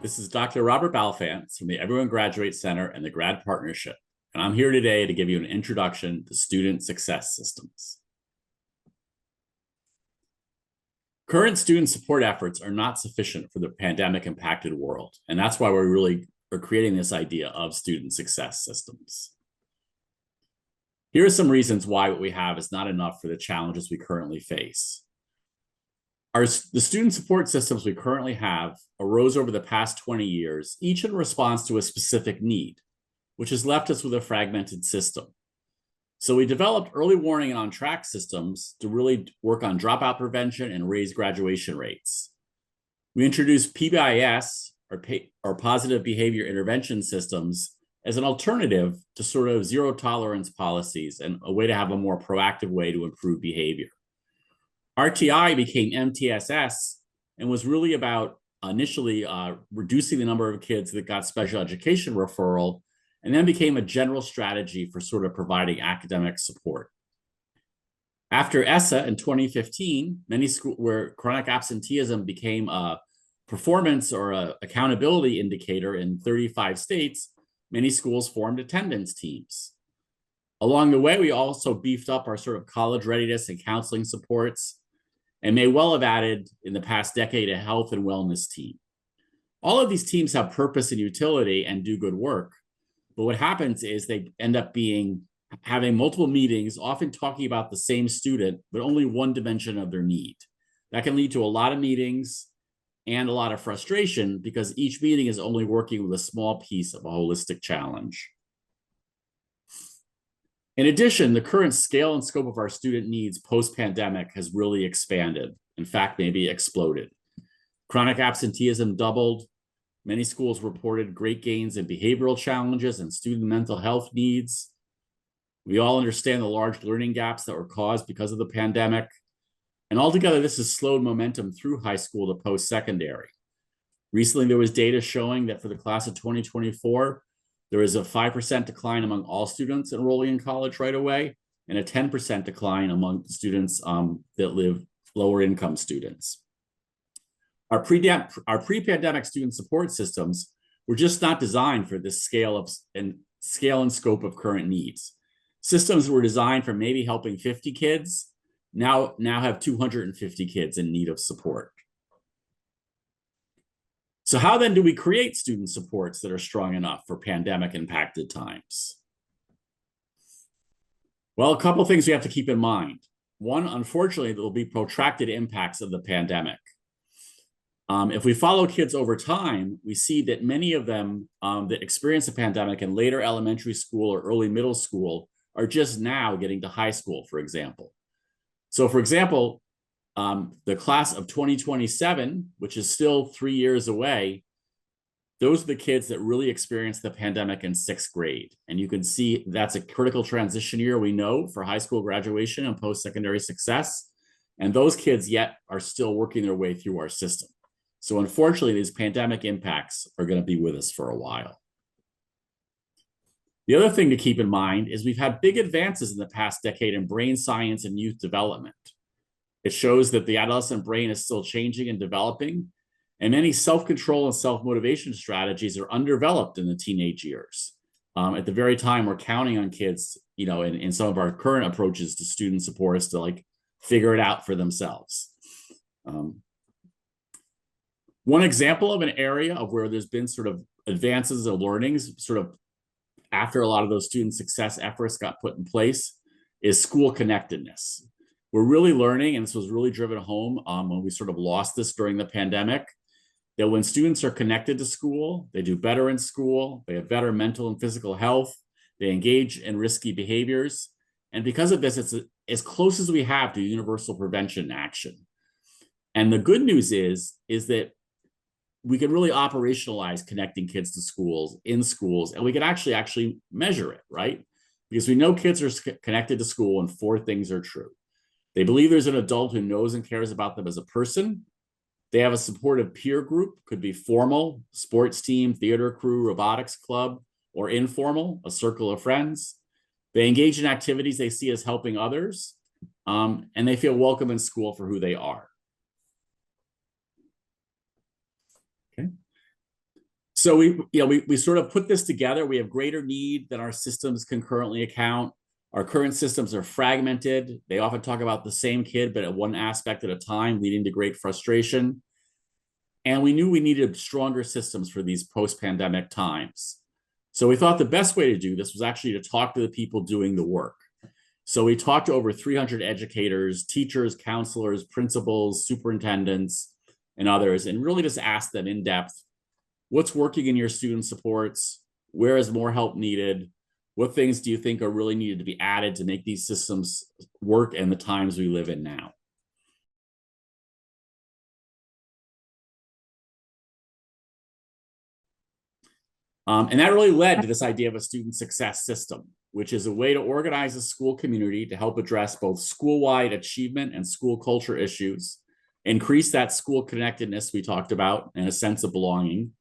This is Dr. Robert Balfanz from the Everyone Graduates Center and the Grad Partnership, and I'm here today to give you an introduction to student success systems. Current student support efforts are not sufficient for the pandemic-impacted world, and that's why we really are creating this idea of student success systems. Here are some reasons why what we have is not enough for the challenges we currently face. The student support systems we currently have arose over the past 20 years, each in response to a specific need, which has left us with a fragmented system. So we developed early warning and on-track systems to really work on dropout prevention and raise graduation rates. We introduced PBIS, or Positive Behavior Intervention Systems, as an alternative to sort of zero tolerance policies and a way to have a more proactive way to improve behavior. RTI became MTSS and was really about initially reducing the number of kids that got special education referral, and then became a general strategy for sort of providing academic support. After ESSA in 2015, many schools where chronic absenteeism became a performance or a accountability indicator in 35 states, many schools formed attendance teams. Along the way, we also beefed up our sort of college readiness and counseling supports, and may well have added in the past decade a health and wellness team. All of these teams have purpose and utility and do good work, but what happens is they end up having multiple meetings, often talking about the same student, but only one dimension of their need. That can lead to a lot of meetings and a lot of frustration because each meeting is only working with a small piece of a holistic challenge. In addition, the current scale and scope of our student needs post-pandemic has really expanded, in fact, maybe exploded. Chronic absenteeism doubled. Many schools reported great gains in behavioral challenges and student mental health needs. We all understand the large learning gaps that were caused because of the pandemic. And altogether, this has slowed momentum through high school to post-secondary. Recently, there was data showing that for the class of 2024, there is a 5% decline among all students enrolling in college right away, and a 10% decline among students that live lower income students. Our pre-pandemic student support systems were just not designed for this scale and scope of current needs. Systems were designed for maybe helping 50 kids, now have 250 kids in need of support. So how then do we create student supports that are strong enough for pandemic impacted times? Well, a couple of things we have to keep in mind. One, unfortunately, there will be protracted impacts of the pandemic. If we follow kids over time, we see that many of them that experience the pandemic in later elementary school or early middle school are just now getting to high school, for example. So for example, the class of 2027, which is still 3 years away, those are the kids that really experienced the pandemic in 6th grade. And you can see that's a critical transition year, we know, for high school graduation and post-secondary success. And those kids yet are still working their way through our system. So unfortunately, these pandemic impacts are going to be with us for a while. The other thing to keep in mind is we've had big advances in the past decade in brain science and youth development. It shows that the adolescent brain is still changing and developing, and many self-control and self-motivation strategies are undeveloped in the teenage years. At the very time, we're counting on kids, in some of our current approaches to student supports to figure it out for themselves. One example of an area of where there's been sort of advances of learnings sort of after a lot of those student success efforts got put in place is school connectedness. We're really learning, and this was really driven home when we sort of lost this during the pandemic, that when students are connected to school, they do better in school, they have better mental and physical health, they engage in risky behaviors. And because of this, it's as close as we have to universal prevention action. And the good news is that we can really operationalize connecting kids to schools in schools, and we can actually measure it, right? Because we know kids are connected to school and 4 things are true. They believe there's an adult who knows and cares about them as a person. They have a supportive peer group, could be formal, sports team, theater crew, robotics club, or informal, a circle of friends. They engage in activities they see as helping others, and they feel welcome in school for who they are. So we sort of put this together. We have greater need than our systems can currently account. Our current systems are fragmented. They often talk about the same kid, but at one aspect at a time, leading to great frustration. And we knew we needed stronger systems for these post-pandemic times. So we thought the best way to do this was actually to talk to the people doing the work. So we talked to over 300 educators, teachers, counselors, principals, superintendents, and others, and really just asked them in depth, what's working in your student supports? Where is more help needed? What things do you think are really needed to be added to make these systems work in the times we live in now? And that really led to this idea of a student success system, which is a way to organize a school community to help address both school-wide achievement and school culture issues, increase that school connectedness we talked about and a sense of belonging,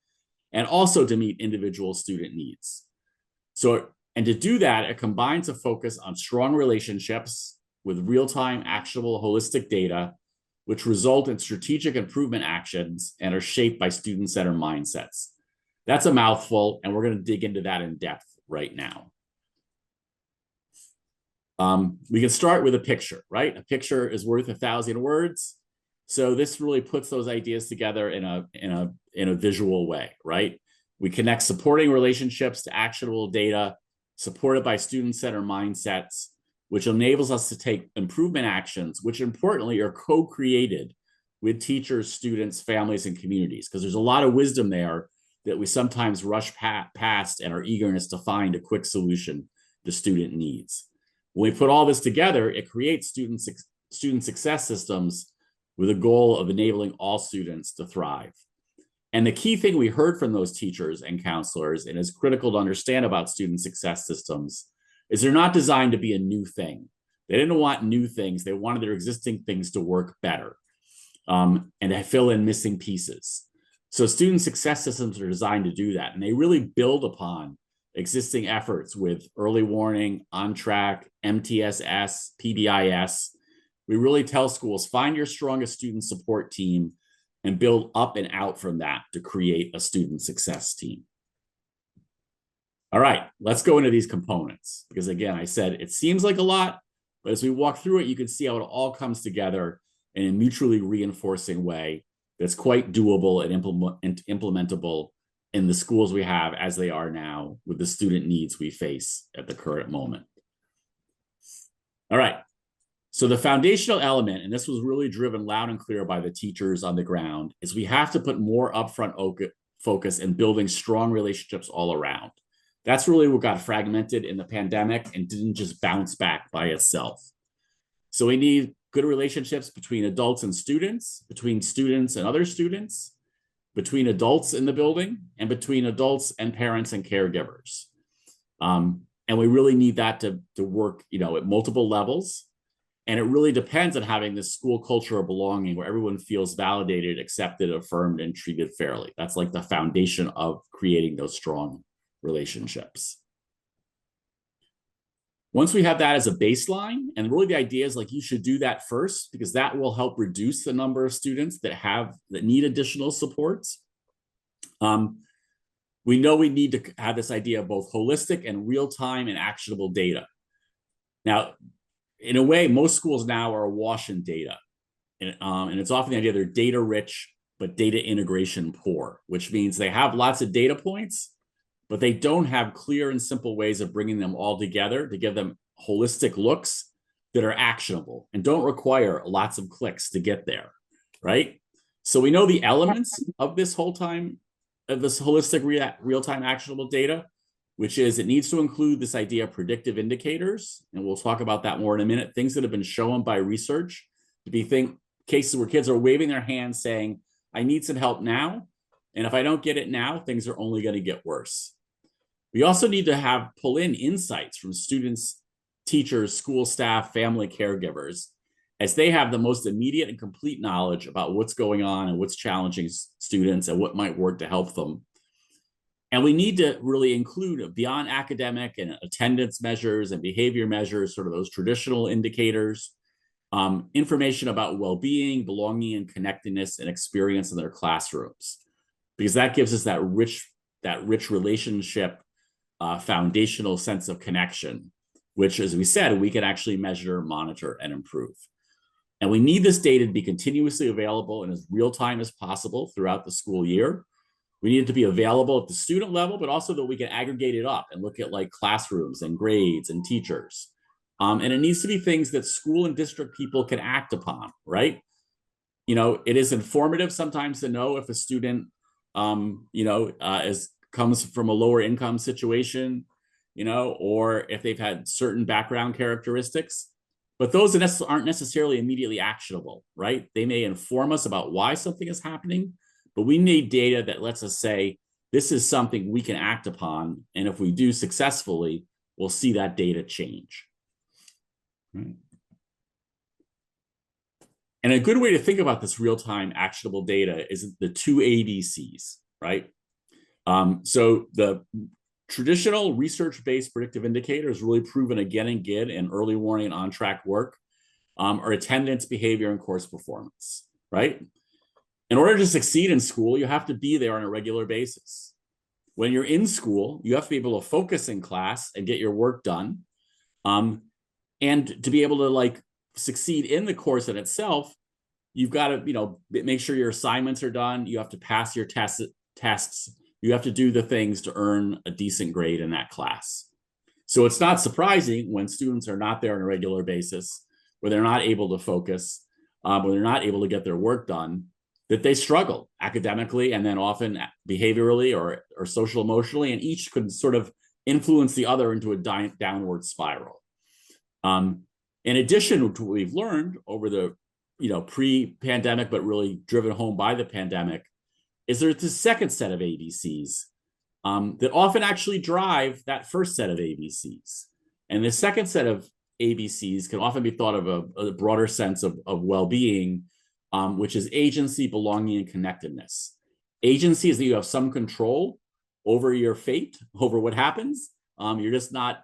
and also to meet individual student needs. So, and to do that, it combines a focus on strong relationships with real-time, actionable, holistic data, which result in strategic improvement actions and are shaped by student-centered mindsets. That's a mouthful, and we're going to dig into that in depth right now. We can start with a picture, right? A picture is worth 1,000 words. So this really puts those ideas together in a visual way, right? We connect supporting relationships to actionable data supported by student-centered mindsets, which enables us to take improvement actions, which importantly are co-created with teachers, students, families, and communities, because there's a lot of wisdom there that we sometimes rush past and our eagerness to find a quick solution to student needs. When we put all this together, it creates student success systems with a goal of enabling all students to thrive. And the key thing we heard from those teachers and counselors, and is critical to understand about student success systems, is they're not designed to be a new thing. They didn't want new things. They wanted their existing things to work better and to fill in missing pieces. So student success systems are designed to do that. And they really build upon existing efforts with early warning, on track, MTSS, PBIS. We really tell schools, find your strongest student support team and build up and out from that to create a student success team. All right, let's go into these components, because again, I said it seems like a lot, but as we walk through it, you can see how it all comes together in a mutually reinforcing way that's quite doable and implementable in the schools we have as they are now with the student needs we face at the current moment. All right, so the foundational element, and this was really driven loud and clear by the teachers on the ground, is we have to put more upfront focus in building strong relationships all around. That's really what got fragmented in the pandemic and didn't just bounce back by itself. So we need good relationships between adults and students, between students and other students, between adults in the building, and between adults and parents and caregivers. And we really need that to work, at multiple levels. And it really depends on having this school culture of belonging where everyone feels validated, accepted, affirmed, and treated fairly. That's like the foundation of creating those strong relationships. Once we have that as a baseline, and really the idea is like you should do that first, because that will help reduce the number of students that need additional supports. We know we need to have this idea of both holistic and real-time and actionable data. Now, in a way, most schools now are awash in data. And it's often the idea they're data rich, but data integration poor, which means they have lots of data points, but they don't have clear and simple ways of bringing them all together to give them holistic looks that are actionable and don't require lots of clicks to get there, right? So we know the elements of this holistic real-time actionable data, which is it needs to include this idea of predictive indicators, and we'll talk about that more in a minute, things that have been shown by research to be cases where kids are waving their hands saying, I need some help now, and if I don't get it now, things are only going to get worse. We also need to pull in insights from students, teachers, school staff, family caregivers, as they have the most immediate and complete knowledge about what's going on and what's challenging students and what might work to help them. And we need to really include beyond academic and attendance measures and behavior measures, sort of those traditional indicators, information about well-being, belonging, and connectedness and experience in their classrooms, because that gives us that rich that rich relationship, foundational sense of connection, which, as we said, we can actually measure, monitor, and improve. And we need this data to be continuously available and as real time as possible throughout the school year. We need it to be available at the student level, but also that we can aggregate it up and look at like classrooms and grades and teachers. And it needs to be things that school and district people can act upon, right? You know, it is informative sometimes to know if a student, comes from a lower income situation, you know, or if they've had certain background characteristics. But those aren't necessarily immediately actionable, right? They may inform us about why something is happening, but we need data that lets us say, this is something we can act upon. And if we do successfully, we'll see that data change. Right. And a good way to think about this real-time actionable data is the two ABCs, right? So the traditional research-based predictive indicators really proven again and again in early warning and on-track work are attendance, behavior, and course performance, right? In order to succeed in school, you have to be there on a regular basis. When you're in school, you have to be able to focus in class and get your work done. And to be able to like succeed in the course in itself, you've got to, make sure your assignments are done. You have to pass your tests. You have to do the things to earn a decent grade in that class. So it's not surprising when students are not there on a regular basis, where they're not able to focus, when they're not able to get their work done, that they struggle academically and then often behaviorally or social emotionally, and each could sort of influence the other into a downward spiral. In addition to what we've learned over the pre-pandemic, but really driven home by the pandemic, is there's the second set of ABCs that often actually drive that first set of ABCs. And the second set of ABCs can often be thought of a broader sense of well-being, which is agency, belonging, and connectedness. Agency is that you have some control over your fate, over what happens. You're just not,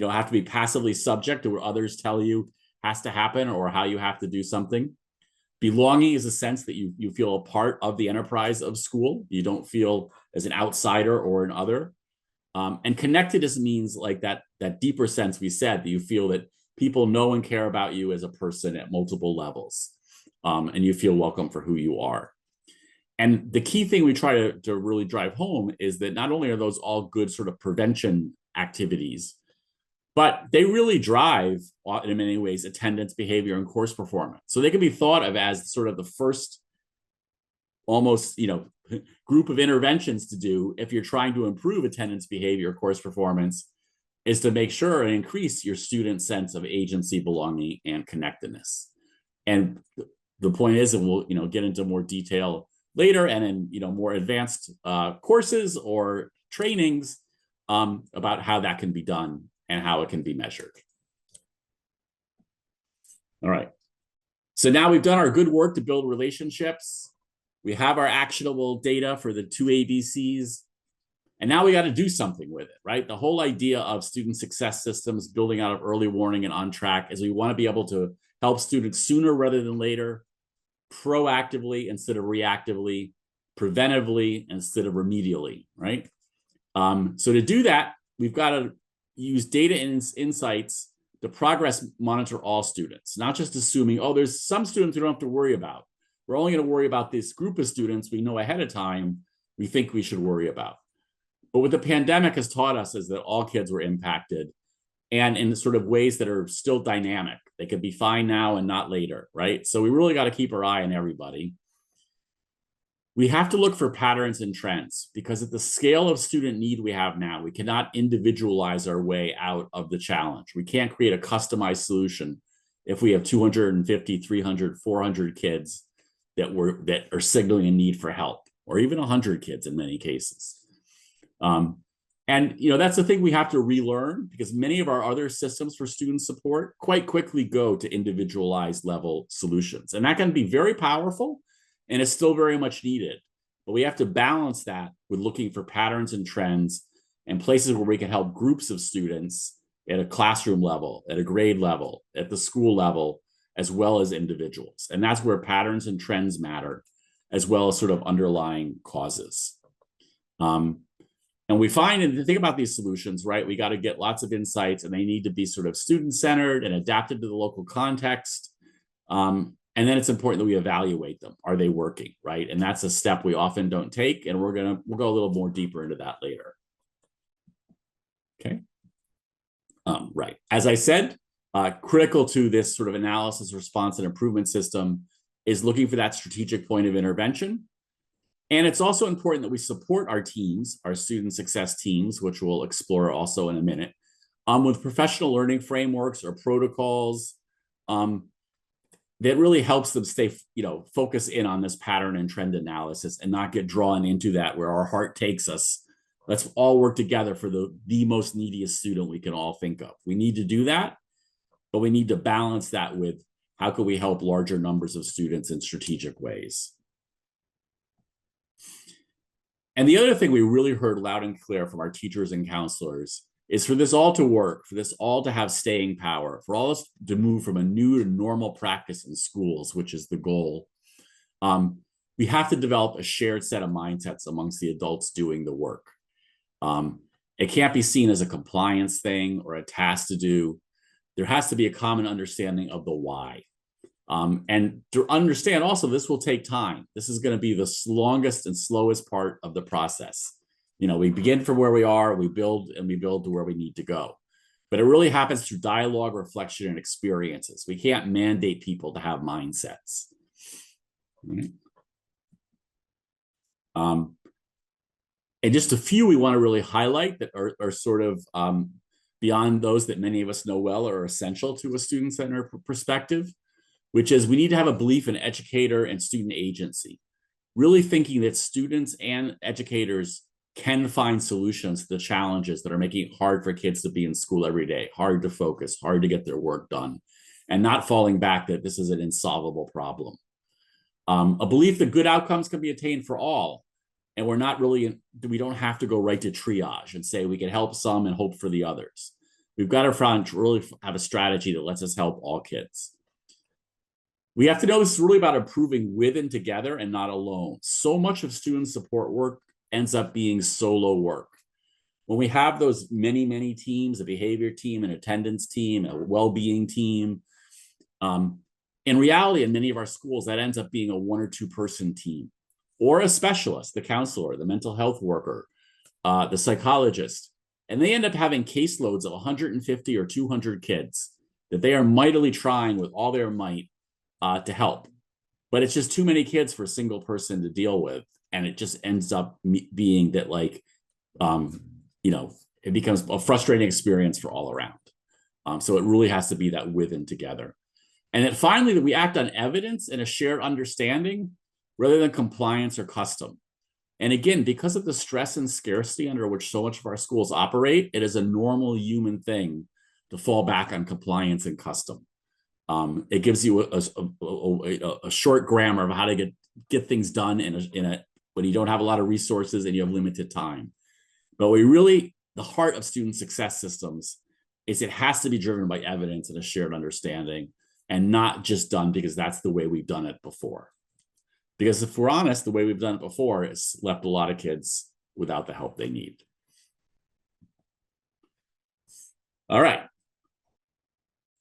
have to be passively subject to what others tell you has to happen or how you have to do something. Belonging is a sense that you feel a part of the enterprise of school. You don't feel as an outsider or an other. And connectedness means like that deeper sense we said, that you feel that people know and care about you as a person at multiple levels. And you feel welcome for who you are. And the key thing we try to really drive home is that not only are those all good sort of prevention activities, but they really drive, in many ways, attendance, behavior, and course performance. So they can be thought of as sort of the first almost, group of interventions to do if you're trying to improve attendance, behavior, course performance, is to make sure and increase your student sense of agency, belonging, and connectedness. And the point is, and we'll get into more detail later and in more advanced courses or trainings about how that can be done and how it can be measured. All right. So now we've done our good work to build relationships. We have our actionable data for the two ABCs. And now we got to do something with it, right? The whole idea of student success systems building out of early warning and on track is we want to be able to help students sooner rather than later, proactively instead of reactively, preventively instead of remedially, right? So to do that, we've got to use data and insights to progress monitor all students, not just assuming, oh, there's some students we don't have to worry about. We're only going to worry about this group of students we know ahead of time we think we should worry about. But what the pandemic has taught us is that all kids were impacted, and in sort of ways that are still dynamic. They could be fine now and not later, right? So we really got to keep our eye on everybody. We have to look for patterns and trends, because at the scale of student need we have now, we cannot individualize our way out of the challenge. We can't create a customized solution if we have 250, 300, 400 kids that are signaling a need for help, or even 100 kids in many cases. And that's the thing we have to relearn, because many of our other systems for student support quite quickly go to individualized level solutions. And that can be very powerful, and it's still very much needed. But we have to balance that with looking for patterns and trends and places where we can help groups of students at a classroom level, at a grade level, at the school level, as well as individuals. And that's where patterns and trends matter, as well as sort of underlying causes. And we find, and think about these solutions, right? We got to get lots of insights, and they need to be sort of student-centered and adapted to the local context. And then it's important that we evaluate them. Are they working, right? And that's a step we often don't take, and we'll go a little more deeper into that later. Okay. Right. As I said, critical to this sort of analysis, response, and improvement system is looking for that strategic point of intervention. And it's also important that we support our teams, our student success teams, which we'll explore also in a minute, with professional learning frameworks or protocols that really helps them stay, focus in on this pattern and trend analysis and not get drawn into that where our heart takes us. Let's all work together for the most neediest student we can all think of. We need to do that, but we need to balance that with how can we help larger numbers of students in strategic ways. And the other thing we really heard loud and clear from our teachers and counselors is for this all to work, for this all to have staying power, for all us to move from a new to normal practice in schools, which is the goal, we have to develop a shared set of mindsets amongst the adults doing the work. It can't be seen as a compliance thing or a task to do. There has to be a common understanding of the why. And to understand also, this will take time. This is going to be the longest and slowest part of the process. We begin from where we are, we build to where we need to go. But it really happens through dialogue, reflection, and experiences. We can't mandate people to have mindsets. Right? And just a few we want to really highlight that are sort of beyond those that many of us know well are essential to a student-centered perspective, which is we need to have a belief in educator and student agency, really thinking that students and educators can find solutions to the challenges that are making it hard for kids to be in school every day, hard to focus, hard to get their work done, and not falling back that this is an insolvable problem. A belief that good outcomes can be attained for all, and we don't have to go right to triage and say we can help some and hope for the others. We've got to really have a strategy that lets us help all kids. We have to know this is really about improving with and together and not alone. So much of student support work ends up being solo work. When we have those many, many teams, a behavior team, an attendance team, a well-being team, in reality, in many of our schools, that ends up being a 1 or 2 person team, or a specialist, the counselor, the mental health worker, the psychologist. And they end up having caseloads of 150 or 200 kids that they are mightily trying with all their might to help. But it's just too many kids for a single person to deal with. And it just ends up being that it becomes a frustrating experience for all around. So it really has to be that with and together. And then finally, that we act on evidence and a shared understanding rather than compliance or custom. And again, because of the stress and scarcity under which so much of our schools operate, it is a normal human thing to fall back on compliance and custom. It gives you a short grammar of how to get things done when you don't have a lot of resources and you have limited time. But the heart of student success systems is it has to be driven by evidence and a shared understanding, and not just done because that's the way we've done it before. Because if we're honest, the way we've done it before has left a lot of kids without the help they need. All right.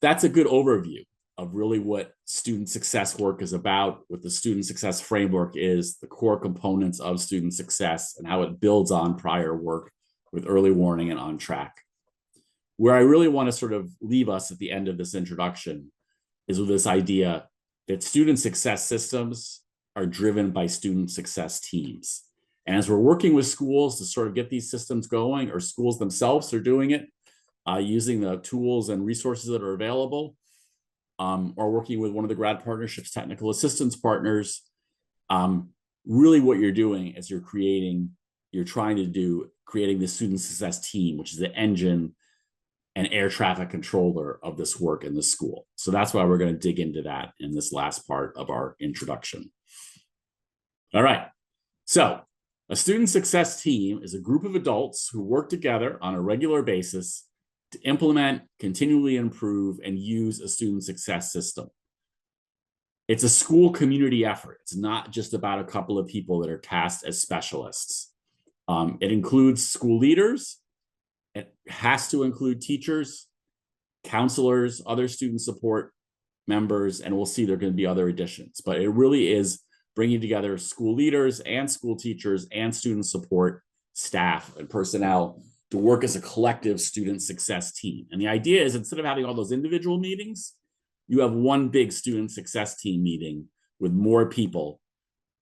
That's a good overview of really what student success work is about, what the student success framework is, the core components of student success, and how it builds on prior work with early warning and on track. Where I really want to sort of leave us at the end of this introduction is with this idea that student success systems are driven by student success teams. And as we're working with schools to sort of get these systems going, or schools themselves are doing it, using the tools and resources that are available, or working with one of the grad partnerships, technical assistance partners, really what you're doing is creating the student success team, which is the engine and air traffic controller of this work in the school. So that's why we're going to dig into that in this last part of our introduction. All right. So a student success team is a group of adults who work together on a regular basis to implement, continually improve, and use a student success system. It's a school community effort. It's not just about a couple of people that are tasked as specialists. It includes school leaders. It has to include teachers, counselors, other student support members, and we'll see there are going to be other additions. But it really is bringing together school leaders and school teachers and student support staff and personnel to work as a collective student success team. And the idea is, instead of having all those individual meetings, you have one big student success team meeting with more people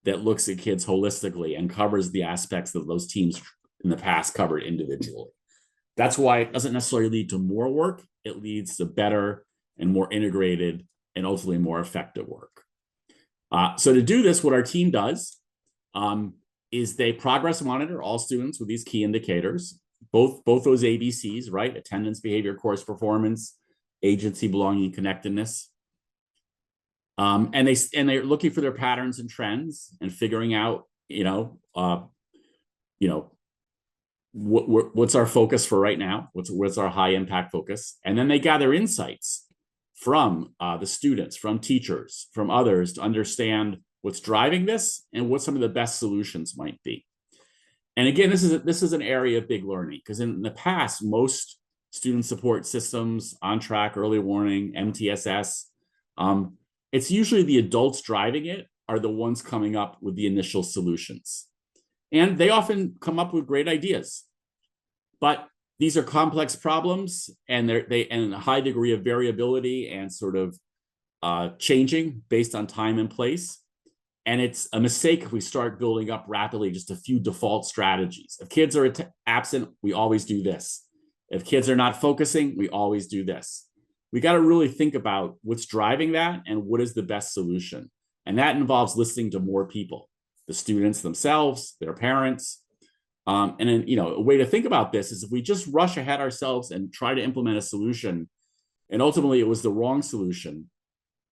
that looks at kids holistically and covers the aspects that those teams in the past covered individually. That's why it doesn't necessarily lead to more work. It leads to better and more integrated and ultimately more effective work. So to do this, what our team does is they progress monitor all students with these key indicators, both those ABCs, right? Attendance, behavior, course performance, agency, belonging, connectedness. And they're looking for their patterns and trends and figuring out, what's our focus for right now? What's our high impact focus? And then they gather insights from the students, from teachers, from others to understand what's driving this and what some of the best solutions might be. And again, this is an area of big learning, because in the past, most student support systems, On Track, Early Warning, MTSS, it's usually the adults driving it are the ones coming up with the initial solutions. And they often come up with great ideas. But these are complex problems, and they a high degree of variability and sort of changing based on time and place. And it's a mistake if we start building up rapidly just a few default strategies. If kids are absent, we always do this. If kids are not focusing, we always do this. We got to really think about what's driving that and what is the best solution. And that involves listening to more people, the students themselves, their parents. And then, a way to think about this is if we just rush ahead ourselves and try to implement a solution, and ultimately it was the wrong solution,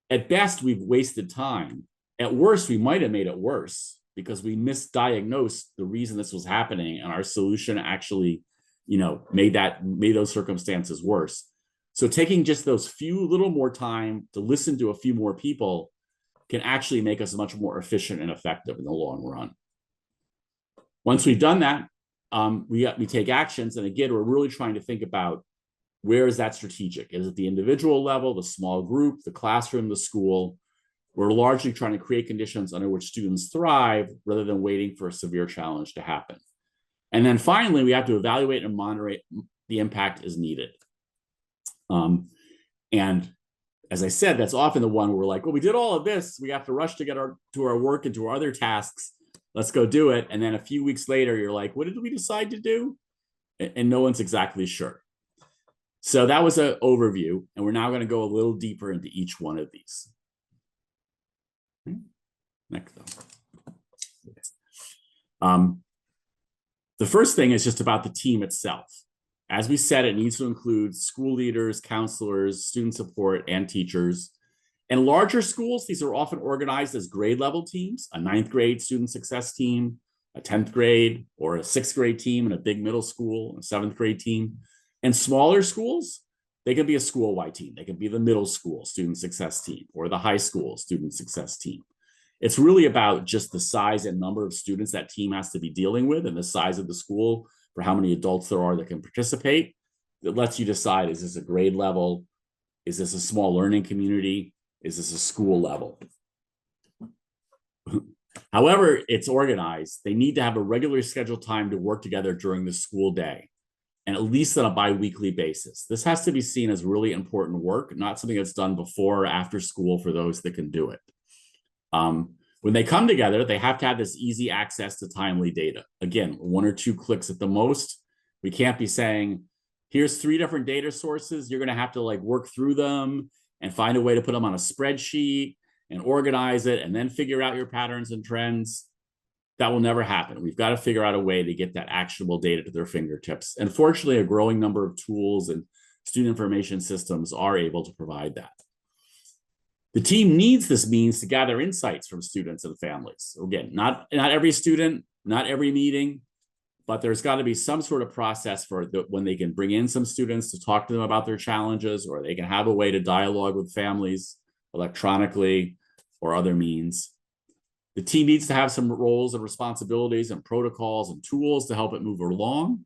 at best, we've wasted time. At worst, we might have made it worse because we misdiagnosed the reason this was happening, and our solution actually, made those circumstances worse. So taking just those few little more time to listen to a few more people can actually make us much more efficient and effective in the long run. Once we've done that, we take actions. And again, we're really trying to think about, where is that strategic? Is it the individual level, the small group, the classroom, the school? We're largely trying to create conditions under which students thrive rather than waiting for a severe challenge to happen. And then finally, we have to evaluate and moderate the impact as needed. And as I said, that's often the one where we're like, well, we did all of this. We have to rush to get to our work and to our other tasks. Let's go do it. And then a few weeks later, you're like, what did we decide to do? And no one's exactly sure. So that was an overview. And we're now going to go a little deeper into each one of these. Next. The first thing is just about the team itself. As we said, it needs to include school leaders, counselors, student support, and teachers. In larger schools, these are often organized as grade level teams, a 9th grade student success team, a 10th grade, or a 6th grade team in a big middle school, a 7th grade team. In smaller schools, they can be a school-wide team. They can be the middle school student success team or the high school student success team. It's really about just the size and number of students that team has to be dealing with, and the size of the school for how many adults there are that can participate. That lets you decide, is this a grade level? Is this a small learning community? Is this a school level? However it's organized, they need to have a regularly scheduled time to work together during the school day, and at least on a bi-weekly basis. This has to be seen as really important work, not something that's done before or after school for those that can do it. When they come together, they have to have this easy access to timely data. Again, 1 or 2 clicks at the most. We can't be saying, here's 3 different data sources. You're going to have to work through them and find a way to put them on a spreadsheet and organize it and then figure out your patterns and trends. That will never happen. We've got to figure out a way to get that actionable data to their fingertips. And fortunately, a growing number of tools and student information systems are able to provide that. The team needs this means to gather insights from students and families. Again, not every student, not every meeting, but there's got to be some sort of process for when they can bring in some students to talk to them about their challenges, or they can have a way to dialogue with families electronically or other means. The team needs to have some roles and responsibilities and protocols and tools to help it move along.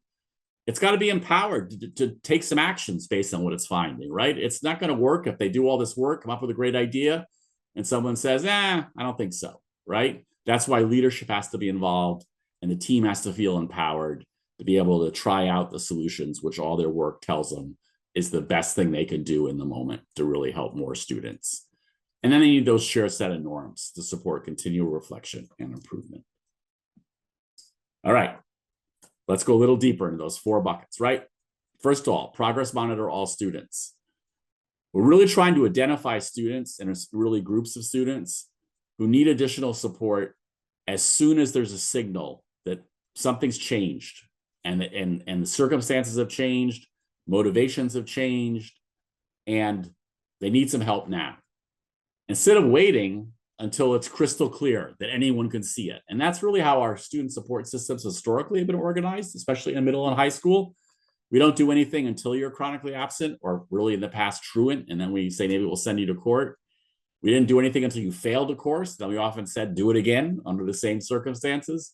It's got to be empowered to take some actions based on what it's finding, right? It's not going to work if they do all this work, come up with a great idea, and someone says, I don't think so, right? That's why leadership has to be involved, and the team has to feel empowered to be able to try out the solutions, which all their work tells them is the best thing they can do in the moment to really help more students. And then they need those shared set of norms to support continual reflection and improvement. All right, let's go a little deeper into those 4 buckets, right? First of all, progress monitor all students. We're really trying to identify students and really groups of students who need additional support as soon as there's a signal that something's changed and the circumstances have changed, motivations have changed, and they need some help now. Instead of waiting until it's crystal clear that anyone can see it. And that's really how our student support systems historically have been organized, especially in middle and high school. We don't do anything until you're chronically absent, or really in the past truant, and then we say maybe we'll send you to court. We didn't do anything until you failed a course. Then we often said do it again under the same circumstances.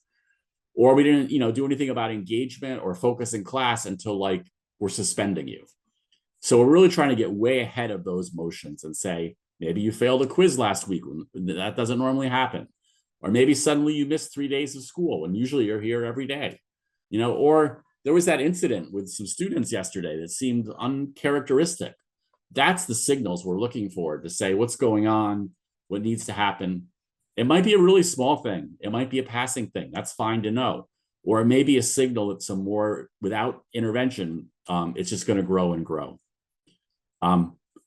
Or we didn't, do anything about engagement or focus in class until like we're suspending you. So we're really trying to get way ahead of those motions and say, maybe you failed a quiz last week. That doesn't normally happen. Or maybe suddenly you missed 3 days of school when usually you're here every day. Or there was that incident with some students yesterday that seemed uncharacteristic. That's the signals we're looking for to say what's going on, what needs to happen. It might be a really small thing. It might be a passing thing. That's fine to know. Or it may be a signal that some more, without intervention, it's just going to grow and grow.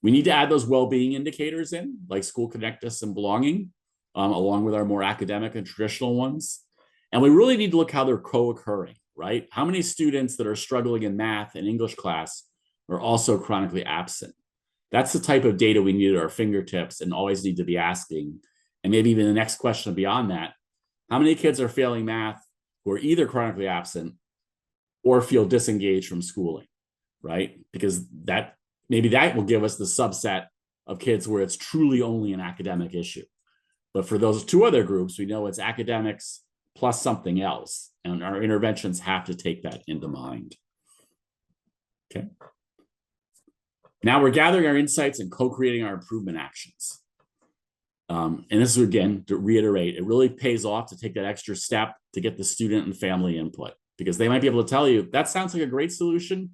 We need to add those well-being indicators in, like school connectedness and belonging, along with our more academic and traditional ones. And we really need to look how they're co-occurring, right? How many students that are struggling in math and English class are also chronically absent? That's the type of data we need at our fingertips and always need to be asking. And maybe even the next question beyond that, how many kids are failing math who are either chronically absent or feel disengaged from schooling, right? Because maybe that will give us the subset of kids where it's truly only an academic issue. But for those 2 other groups, we know it's academics plus something else. And our interventions have to take that into mind. Okay. Now we're gathering our insights and co-creating our improvement actions. And this is, again, to reiterate, it really pays off to take that extra step to get the student and family input, because they might be able to tell you, that sounds like a great solution,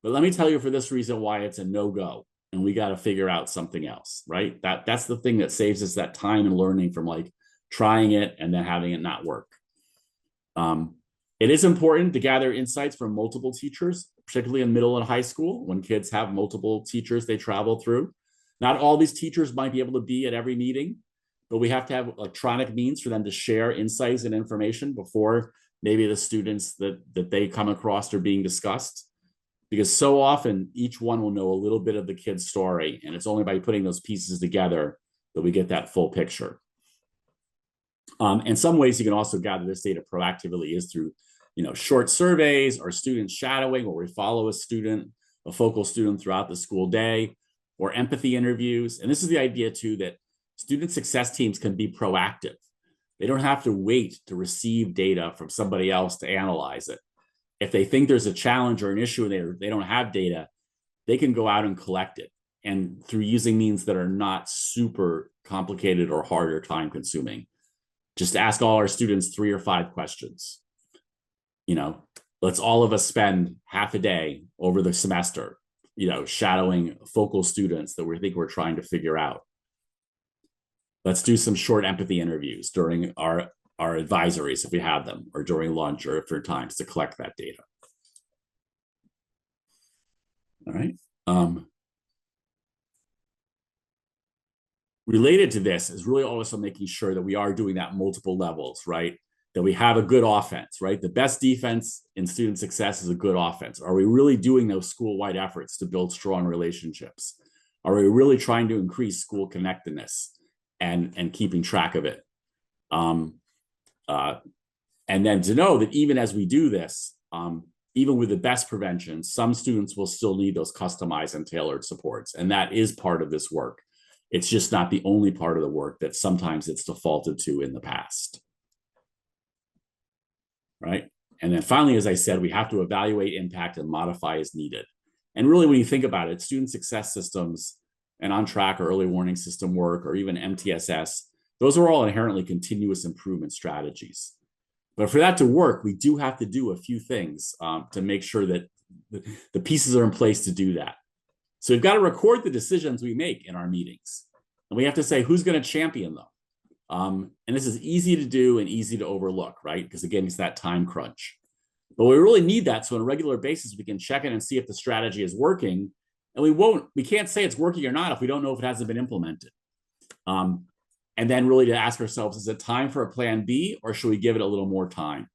but let me tell you for this reason why it's a no-go, and we got to figure out something else, right? That's the thing that saves us that time and learning from like trying it and then having it not work. It is important to gather insights from multiple teachers, particularly in middle and high school, when kids have multiple teachers they travel through. Not all these teachers might be able to be at every meeting, but we have to have electronic means for them to share insights and information before maybe the students that they come across are being discussed. Because so often each one will know a little bit of the kid's story, and it's only by putting those pieces together that we get that full picture. In some ways, you can also gather this data proactively is through, short surveys or student shadowing, where we follow a focal student throughout the school day, or empathy interviews. And this is the idea too, that student success teams can be proactive. They don't have to wait to receive data from somebody else to analyze it. If they think there's a challenge or an issue and they don't have data, they can go out and collect it. And through using means that are not super complicated or hard or time consuming. Just ask all our students 3 or 5 questions. Let's all of us spend half a day over the semester, shadowing focal students that we think we're trying to figure out. Let's do some short empathy interviews during our advisories, if we have them, or during lunch or different times to collect that data. All right. Related to this is really also making sure that we are doing that multiple levels, right? That we have a good offense, right? The best defense in student success is a good offense. Are we really doing those school-wide efforts to build strong relationships? Are we really trying to increase school connectedness and keeping track of it? And then to know that even as we do this, even with the best prevention, some students will still need those customized and tailored supports. And that is part of this work. It's just not the only part of the work that sometimes it's defaulted to in the past. Right? And then finally, as I said, we have to evaluate impact and modify as needed. And really, when you think about it, student success systems and on track or early warning system work, or even MTSS, those are all inherently continuous improvement strategies. But for that to work, we do have to do a few things to make sure that the pieces are in place to do that. So we've got to record the decisions we make in our meetings. And we have to say who's going to champion them. And this is easy to do and easy to overlook, right? Because again, it's that time crunch. But we really need that. So on a regular basis, we can check in and see if the strategy is working. And we can't say it's working or not if we don't know if it hasn't been implemented. And then really to ask ourselves, is it time for a plan B, or should we give it a little more time?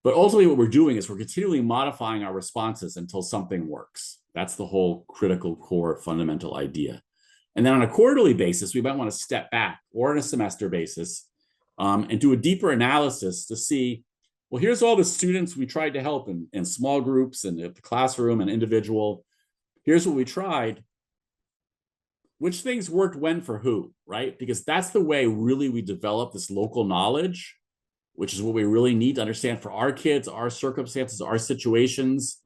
But ultimately what we're doing is we're continually modifying our responses until something works. That's the whole critical core fundamental idea. And then on a quarterly basis, we might want to step back, or on a semester basis, and do a deeper analysis to see, well, here's all the students we tried to help in small groups and at the classroom and individual. Here's what we tried. Which things worked when for who, right? Because that's the way really we develop this local knowledge, which is what we really need to understand for our kids, our circumstances, our situations,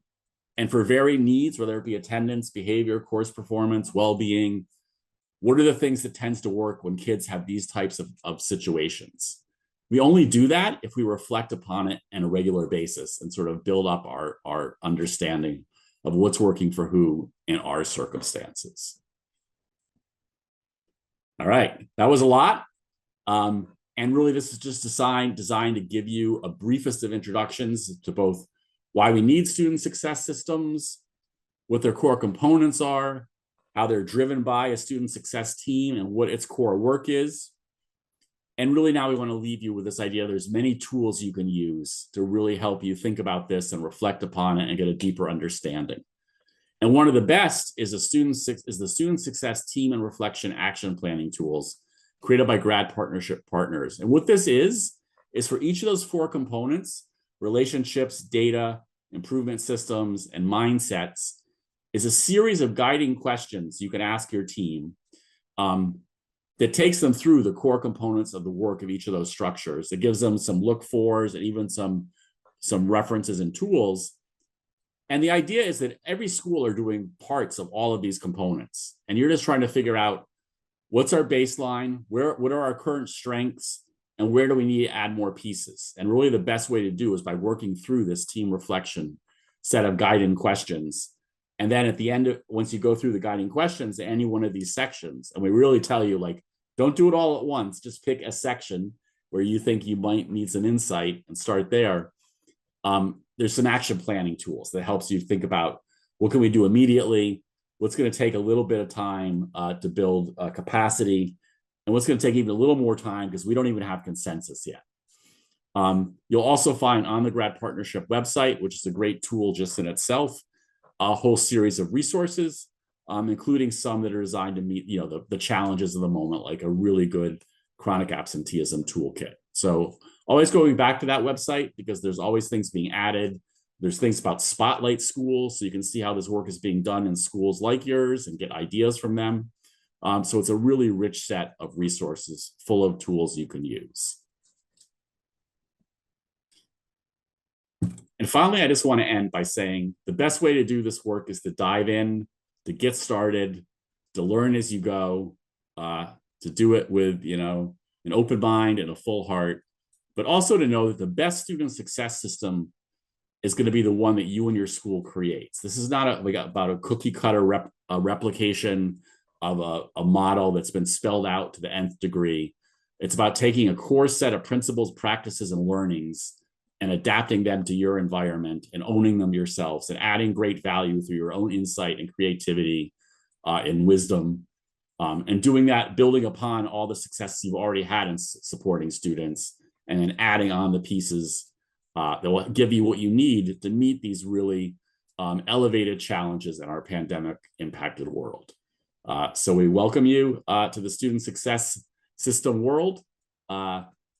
and for varied needs, whether it be attendance, behavior, course performance, well-being. What are the things that tends to work when kids have these types of situations? We only do that if we reflect upon it on a regular basis and sort of build up our understanding of what's working for who in our circumstances. All right, that was a lot. And really, this is just designed to give you a briefest of introductions to both why we need student success systems, what their core components are, how they're driven by a student success team, and what its core work is. And really now we want to leave you with this idea there's many tools you can use to really help you think about this and reflect upon it and get a deeper understanding. And one of the best is the student success team and reflection action planning tools created by grad partnership partners. And what this is for each of those four components, relationships, data, improvement systems, and mindsets, is a series of guiding questions you can ask your team that takes them through the core components of the work of each of those structures. It gives them some look-fors and even some references and tools. And the idea is that every school are doing parts of all of these components. And you're just trying to figure out what's our baseline, what are our current strengths, and where do we need to add more pieces? And really the best way to do is by working through this team reflection set of guiding questions. And then at the end, once you go through the guiding questions, any one of these sections, and we really tell you, like, don't do it all at once, just pick a section where you think you might need some insight and start there. There's some action planning tools that helps you think about what can we do immediately, what's going to take a little bit of time to build capacity, and what's going to take even a little more time because we don't even have consensus yet. You'll also find on the Grad Partnership website, which is a great tool just in itself, a whole series of resources, including some that are designed to meet the challenges of the moment, like a really good chronic absenteeism toolkit. So always going back to that website because there's always things being added. There's things about spotlight schools, so you can see how this work is being done in schools like yours and get ideas from them. So it's a really rich set of resources full of tools you can use. And finally, I just want to end by saying the best way to do this work is to dive in, to get started, to learn as you go, to do it with an open mind and a full heart, but also to know that the best student success system is going to be the one that you and your school creates. This is not about a cookie cutter replication of a model that's been spelled out to the nth degree. It's about taking a core set of principles, practices, and learnings and adapting them to your environment and owning them yourselves and adding great value through your own insight and creativity and wisdom. And doing that, building upon all the successes you've already had in supporting students, and then adding on the pieces that will give you what you need to meet these really elevated challenges in our pandemic impacted world. So we welcome you to the student success system world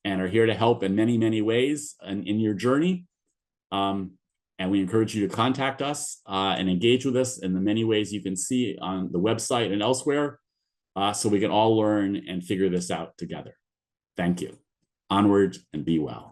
and are here to help in many, many ways in your journey. And we encourage you to contact us and engage with us in the many ways you can see on the website and elsewhere. so we can all learn and figure this out together. Thank you. Onward and be well.